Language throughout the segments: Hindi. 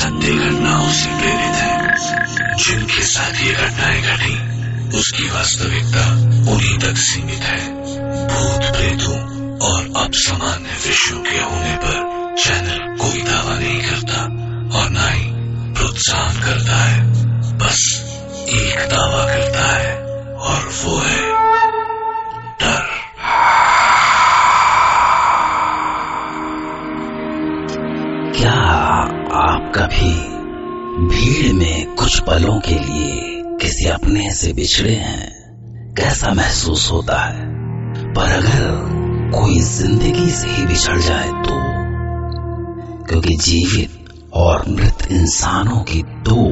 सत्य घटनाओं से प्रेरित है। जिनके साथ ये घटनाएं घटी उसकी वास्तविकता उन्हीं तक सीमित है। भूत प्रेतों और असामान्य विषयों के होने पर चैनल कोई दावा नहीं करता और न ही प्रोत्साहन करता है। बस एक दावा करता है और वो है डर। क्या आप कभी भीड़ में कुछ पलों के लिए किसी अपने से बिछड़े हैं? कैसा महसूस होता है? पर अगर कोई जिंदगी से ही बिछड़ जाए तो? क्योंकि जीवित और मृत इंसानों की दो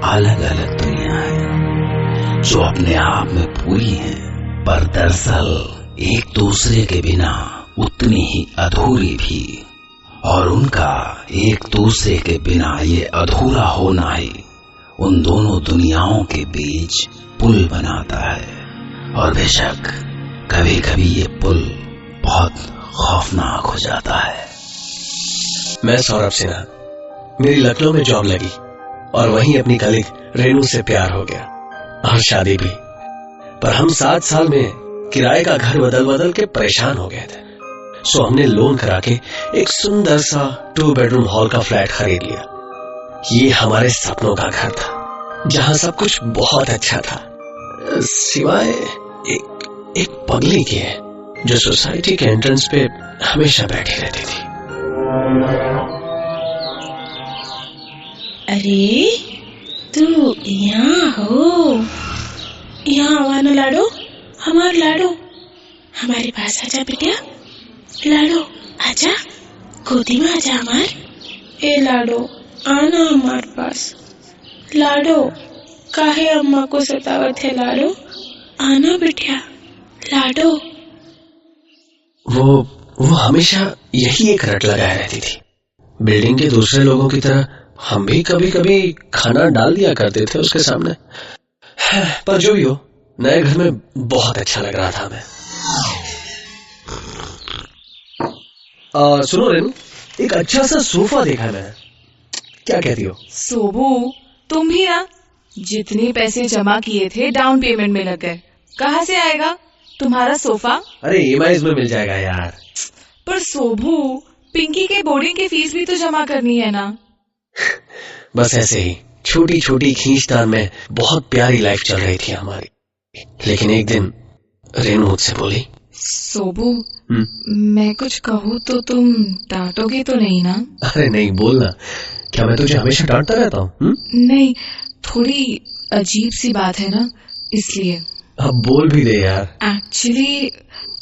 अलग अलग दुनिया है जो अपने आप में पूरी हैं, पर दरअसल एक दूसरे के बिना उतनी ही अधूरी भी। और उनका एक दूसरे के बिना ये अधूरा होना ही उन दोनों दुनियाओं के बीच पुल बनाता है। और बेशक कभी कभी ये पुल बहुत खौफनाक हो जाता है। मैं सौरभ सिन्हा, मेरी लखनऊ में जॉब लगी और वहीं अपनी कलीग रेनू से प्यार हो गया और शादी भी। पर हम 7 साल में किराए का घर बदल बदल के परेशान हो गए थे। सो हमने लोन करा के एक सुंदर सा 2 बेडरूम हॉल का फ्लैट खरीद लिया। ये हमारे सपनों का घर था जहां सब कुछ बहुत अच्छा था, सिवाय एक पगली के जो सोसाइटी के एंट्रेंस पे हमेशा बैठी रहती थी। अरे तू यहाँ हो? यहाँ आवा ना लाडो, हमार लाडो, हमारे पास आजा बेटिया। लाडो आजा, गोदी में आजा हमार। ए लाडो आना हमार पास। लाडो काहे अम्मा को सतावत है? लाडो आना बेटिया। लाडो वो हमेशा यही एक रट लगाए रहती थी। बिल्डिंग के दूसरे लोगों की तरह हम भी कभी कभी खाना डाल दिया करते थे उसके सामने। पर जो भी हो, नए घर में बहुत अच्छा लग रहा था हमें। सुनो रेनू, एक अच्छा सा सोफा देखा है मैंने, क्या कहती हो? सोबू तुम भी ना जितने पैसे जमा किए थे डाउन पेमेंट में लग गए। कहाँ से आएगा तुम्हारा सोफा? अरे EMI में मिल जाएगा यार। पर सोबू, पिंकी के बोर्डिंग की फीस भी तो जमा करनी है ना। बस ऐसे ही छोटी छोटी खींचतान में बहुत प्यारी लाइफ चल रही थी हमारी। लेकिन एक दिन रेनू मुझसे बोली, सोबू मैं कुछ कहूँ तो तुम डांटोगे तो नहीं ना? अरे नहीं, बोलना। क्या मैं तुझे हमेशा डांटता रहता हूँ? नहीं, थोड़ी अजीब सी बात है ना, इसलिए। अब बोल भी दे यार। एक्चुअली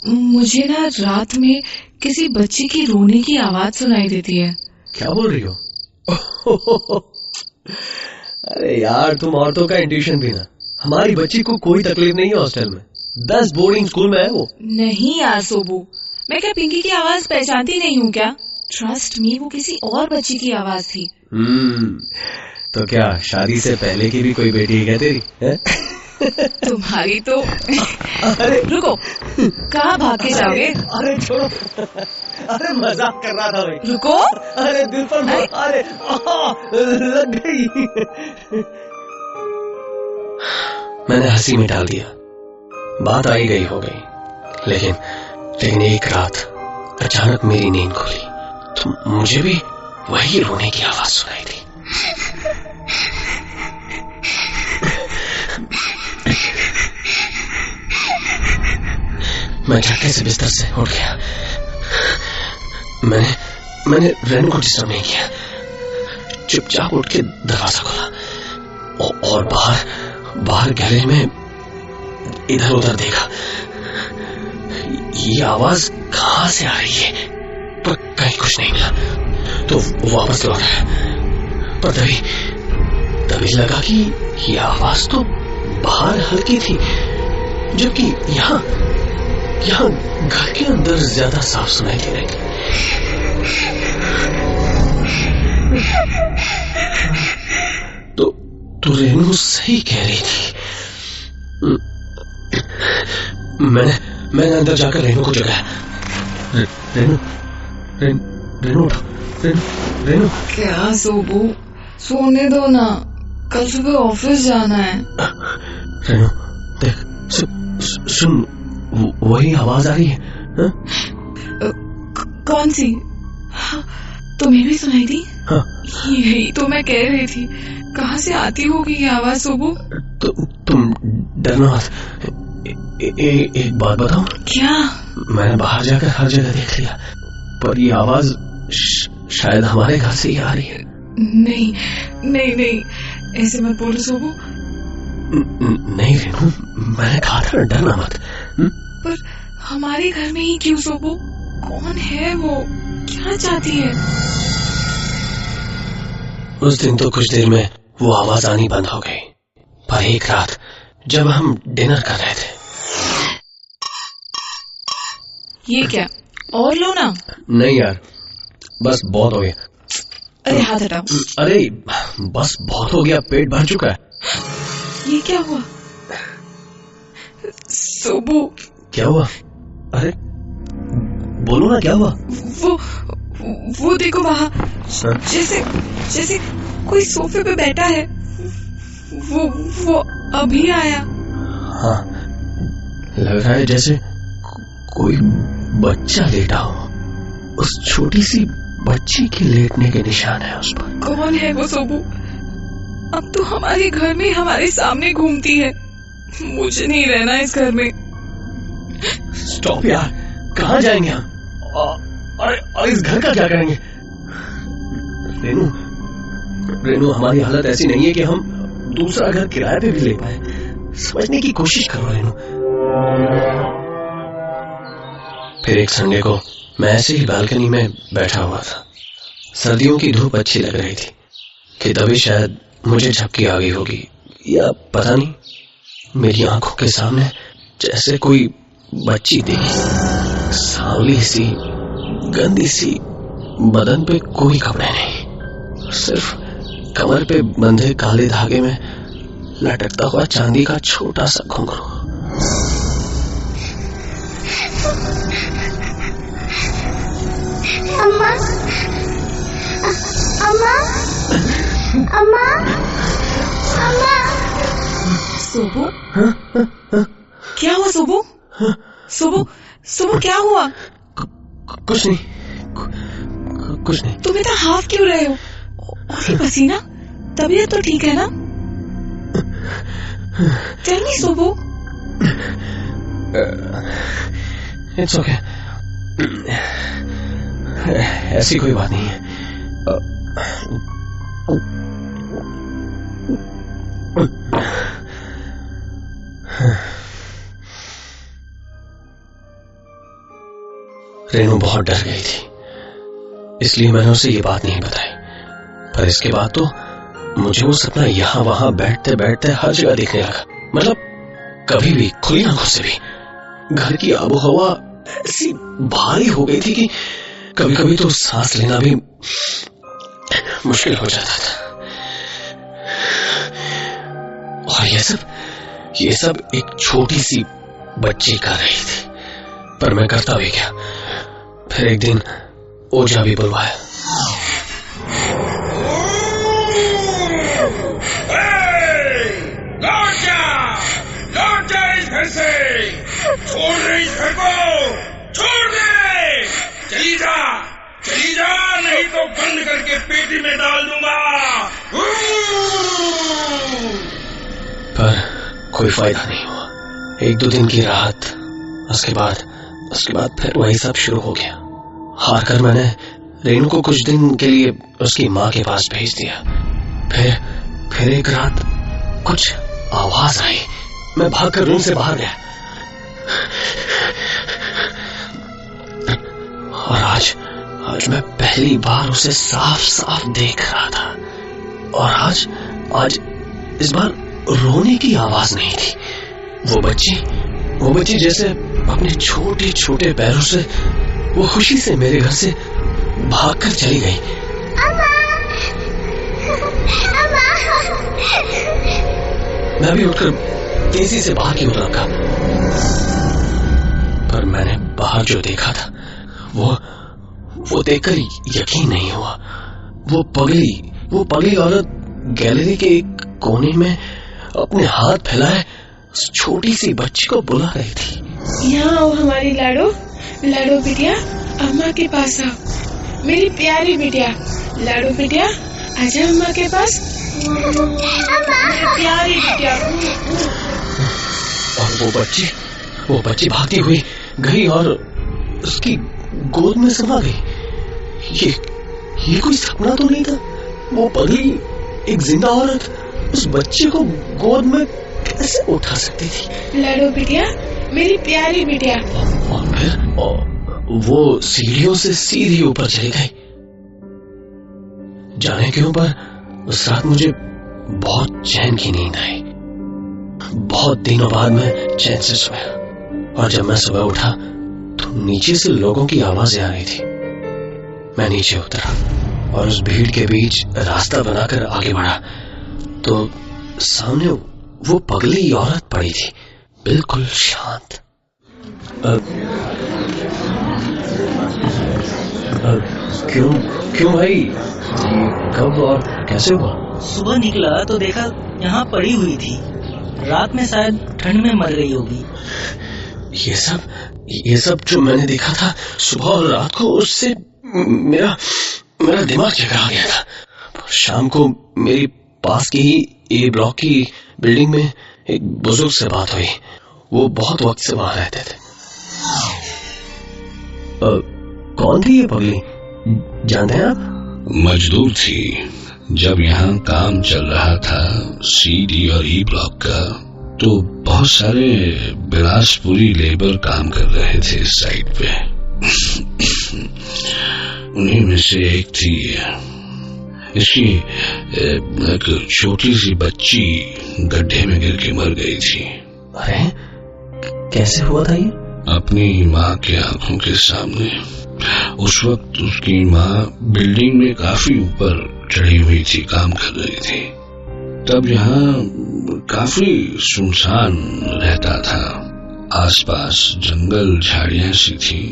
मुझे ना रात में किसी बच्चे की रोने की आवाज सुनाई देती है। क्या बोल रही हो? अरे यार, तुम औरतों का इंट्यूशन भी ना। हमारी बच्ची को कोई तकलीफ नहीं है हॉस्टल में, 10 बोर्डिंग स्कूल में है वो। नहीं यार सोबू, मैं क्या पिंकी की आवाज पहचानती नहीं हूँ क्या? ट्रस्ट मी, वो किसी और बच्ची की आवाज थी। तो क्या शादी से पहले की भी कोई बेटी है तेरी? तुम्हारी तो। अरे रुको, कहाँ भाग के जाओगे? अरे छोड़ो, अरे मजाक कर रहा था भाई। रुको। अरे दिल पर अरे लग गई। मैंने हंसी में डाल दिया, बात आई गई हो गई। लेकिन एक रात अचानक मेरी नींद खुली तो मुझे भी वही रोने की आवाज सुनाई दी। मैं झटके से बिस्तर से उठ गया। मैंने रेनू को डिस्टर्ब नहीं किया, चुपचाप उठ के दरवाजा खोला और बाहर गैरेज में इधर उधर देखा। ये आवाज कहां से आ रही है, पर कहीं कुछ नहीं मिला तो वापस लौट आया। पर तभी लगा कि ये आवाज तो बाहर हल्की थी, जबकि यहाँ घर के अंदर ज्यादा साफ सुनाई दे रही थी। तो रेनू सही कह रही थी। मैंने अंदर जाकर रेनू को जगाया। रेनू क्या सोबू, सोने दो ना, कल सुबह ऑफिस जाना है। रेनू देख, सुन, वही आवाज आ रही है। हा? कौन सी? तुम्हें भी सुनाई दी? हाँ। यही तो मैं कह रही थी, कहाँ से आती होगी ये आवाज सोबू? तुम डरना मत। एक बात बताऊं? क्या? मैंने बाहर जाकर हर जगह देख लिया, पर ये आवाज शायद हमारे घर से ही आ रही है। नहीं नहीं नहीं, ऐसे मत बोलो सोबू। नहीं रेनू, मैंने कहा था डरना मत। पर हमारे घर में ही क्यों सोबू? कौन है वो? क्या चाहती है? उस दिन तो कुछ देर में वो आवाज आनी बंद हो गई, पर एक रात जब हम डिनर कर रहे थे। ये क्या? और लो ना। नहीं यार, बस बहुत हो गया। अरे हाथ हटाओ। अरे बस बहुत हो गया, पेट भर चुका है। ये क्या हुआ सोबू? क्या हुआ? अरे बोलो ना, क्या हुआ? वो देखो वहाँ, जैसे कोई सोफे पे बैठा है। वो अभी आया। हाँ, लग रहा है जैसे कोई बच्चा लेटा हो। उस छोटी सी बच्ची के लेटने के निशान है उस पर। कौन है वो सोबू? अब तो हमारे घर में हमारे सामने घूमती है। मुझे नहीं रहना इस घर में। स्टॉप यार, कहाँ जाएंगे हम? और इस घर का क्या करेंगे? रेनू, हमारी हालत ऐसी नहीं है कि हम दूसरा घर किराए पे भी ले पाए। समझने की कोशिश करो रेनू। फिर एक संडे को मैं ऐसे ही बालकनी में बैठा हुआ था। सर्दियों की धूप अच्छी लग रही थी कि तभी शायद मुझे झपकी आ गई होगी, या पता नहीं, मेरी आंखों के सामने जैसे कोई बच्ची दिखी। सांवली सी, गंदी सी, बदन पे कोई कपड़े नहीं, सिर्फ कमर पे बंधे काले धागे में लटकता हुआ चांदी का छोटा सा घुंघरू। अम्मा, अम्मा, अम्मा, अम्मा। सोबू? क्या हुआ सोबू? सोबू क्या हुआ? कुछ नहीं, कुछ नहीं। तुम इतना हाफ क्यों रहे हो? और ये पसीना? तबीयत तो ठीक है ना? टेल मी सोबू। इट्स ओके, ऐसी कोई बात नहीं है। रेनू बहुत डर गई थी, इसलिए मैंने उसे ये बात नहीं बताई। पर इसके बाद तो मुझे वो सपना यहाँ वहां बैठते बैठते हर जगह दिखने लगा। मतलब कभी भी खुली आंखों से भी घर की आबो हवा ऐसी भारी हो गई थी कि कभी कभी तो सांस लेना भी मुश्किल हो जाता था। और ये सब एक छोटी सी बच्ची कर रही थी, पर मैं करता भी क्या। फिर एक दिन ओझा भी बुलवाया। लौट जा इस घर से, छोड़ दे इस घर को, छोड़ दे, चली जा, नहीं तो बंद करके पेटी में डाल दूंगा। पर कोई फायदा नहीं हुआ। एक दो दिन की राहत, उसके बाद फिर वही सब शुरू हो गया। हार कर मैंने रेनू को कुछ दिन के लिए उसकी माँ के पास भेज दिया। फिर एक रात कुछ आवाज आई। मैं भागकर रूम से बाहर गया, और आज मैं पहली बार उसे साफ साफ देख रहा था। और आज इस बार रोने की आवाज नहीं थी। वो बच्ची जैसे अपने छोटे छोटे पैरों से वो खुशी से मेरे घर से भागकर चली गई। मैं भी उठकर तेजी से बाहर की ओर लगा, पर मैंने बाहर जो देखा था वो देखकर यकीन नहीं हुआ। वो पगली वो पगली औरत गैलरी के एक कोने में अपने हाथ फैलाए उस छोटी सी बच्ची को बुला रही थी। यहाँ आओ हमारी लाडो, लाडो बिटिया, अम्मा के पास आओ। मेरी प्यारी बिटिया, लाडो बिटिया, आजा अम्मा के पास। प्यारी बिटिया। और वो बच्ची भागती हुई गई और उसकी गोद में समा गई। ये कोई सपना तो नहीं था। वो पगली एक जिंदा औरत उस बच्चे को गोद में कैसे उठा सकती थी? लाडो बिटिया, मेरी प्यारी बिटिया। और फिर वो सीढ़ियों से सीधी ऊपर चली गई। जाने क्यों पर उस रात मुझे बहुत चैन की नींद आई। बहुत दिनों बाद मैं चैन से सोया, और जब मैं सुबह उठा तो नीचे से लोगों की आवाजें आ रही थी। मैं नीचे उतरा और उस भीड़ के बीच रास्ता बनाकर आगे बढ़ा तो सामने वो पगली औरत पड़ी थी, बिल्कुल शांत। क्यों भाई, कब और कैसे हुआ? सुबह निकला तो देखा यहाँ पड़ी हुई थी। रात में शायद ठंड में मर गई होगी। ये सब जो मैंने देखा था सुबह और रात को, उससे मेरा दिमाग चकरा गया था। शाम को मेरी पास की ही ए ब्लॉक की बिल्डिंग में एक बुजुर्ग से बात हुई। वो बहुत वक्त से वहां रहते थे। कौन थी ये पगली, जानते हैं आप? मजदूर थी। जब यहाँ काम चल रहा था CD और E ब्लॉक का, तो बहुत सारे बिलासपुरी लेबर काम कर रहे थे इस साइड पे। उन्हीं में से एक थी इसकी एक छोटी सी बच्ची गड्ढे में गिर के मर गई थी। अरे कैसे हुआ था ये? अपनी माँ के आंखों के सामने। उस वक्त उसकी माँ बिल्डिंग में काफी ऊपर चढ़ी हुई थी, काम कर रही थी। तब यहाँ काफी सुनसान रहता था। आसपास जंगल झाड़ियां सी थी।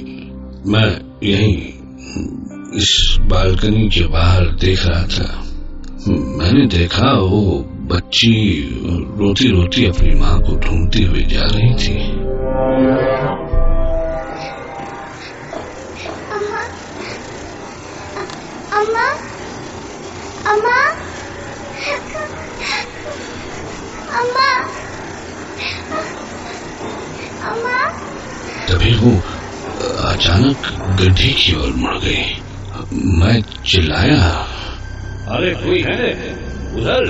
मैं यहीं इस बालकनी के बाहर देख रहा था। मैंने देखा वो बच्ची रोती रोती अपनी माँ को ढूंढती हुई जा रही थी। अम्मा, अम्मा, अम्मा, अम्मा। तभी वो अचानक गड्ढे की ओर मुड़ गई। मैं चिल्लाया, अरे कोई है उधर,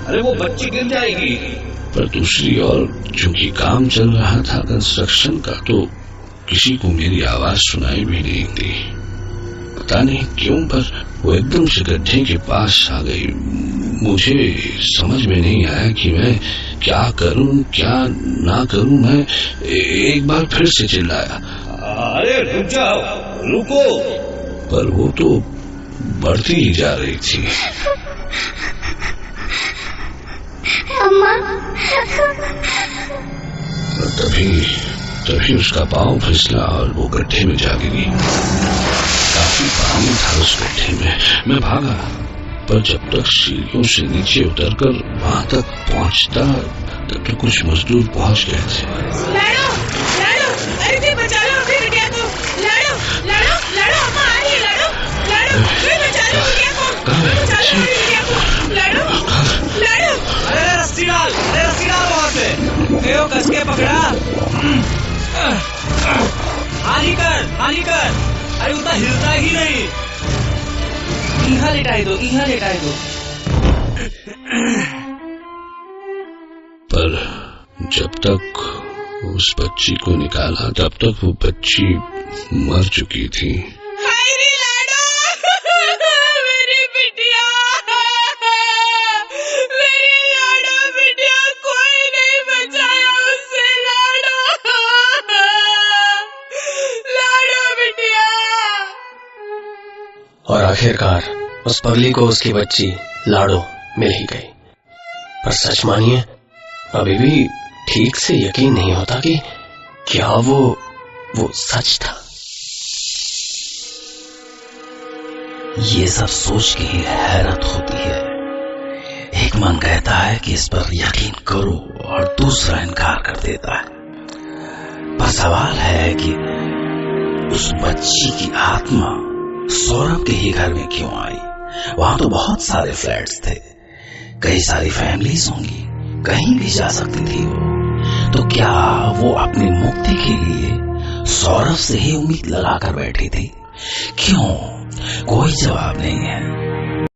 अरे वो बच्ची गिर जाएगी। पर दूसरी ओर चूंकि काम चल रहा था कंस्ट्रक्शन का, तो किसी को मेरी आवाज सुनाई भी नहीं दी। पता नहीं क्यों पर वो एकदम से गड्ढे के पास आ गई। मुझे समझ में नहीं आया कि मैं क्या करूं क्या ना करूं। मैं एक बार फिर से चिल्लाया, अरे रुक जाओ, रुको। पर वो तो बढ़ती ही जा रही थी। अम्मा। तभी उसका पांव फिसला और वो गड्ढे में जा गिरी। काफी पानी था उस गड्ढे में। मैं भागा, पर जब तक सीढ़ियों से नीचे उतरकर वहां तक पहुंचता तब तक कुछ मजदूर पहुंच गए थे। लाडो, लाडो, अरे बचा लो अपनी बिटिया को। लाडो, लाडो, लाडो, अम्मा आ रही है। लाडो, लाडो, बचा लो बिटिया को। बचा लो अपनी बिटिया को। लाडो, लाडो। अरे रस्सी डाल वहां से। कस के पकड़ा। हाली कर। अरे उतना हिलता ही नहीं। यहाँ लेटाई दो। पर जब तक उस बच्ची को निकाला तब तक वो बच्ची मर चुकी थी। हाय रे लाडो, मेरी बिटिया, मेरी लाडो बिटिया, कोई नहीं बचाया उससे। लाडो बिटिया। और आखिरकार उस पगली को उसकी बच्ची लाडो मिल ही गई। पर सच मानिए, अभी भी ठीक से यकीन नहीं होता कि क्या वो सच था। ये सब सोच के ही हैरत होती है। एक मन कहता है कि इस पर यकीन करो और दूसरा इनकार कर देता है। पर सवाल है कि उस बच्ची की आत्मा सौरभ के ही घर में क्यों आई? वहां तो बहुत सारे फ्लैट्स थे, कई सारी फैमिलीज होंगी, कहीं भी जा सकती थी वो। तो क्या वो अपनी मुक्ति के लिए सौरभ से ही उम्मीद लगाकर बैठी थी? क्यों? कोई जवाब नहीं है।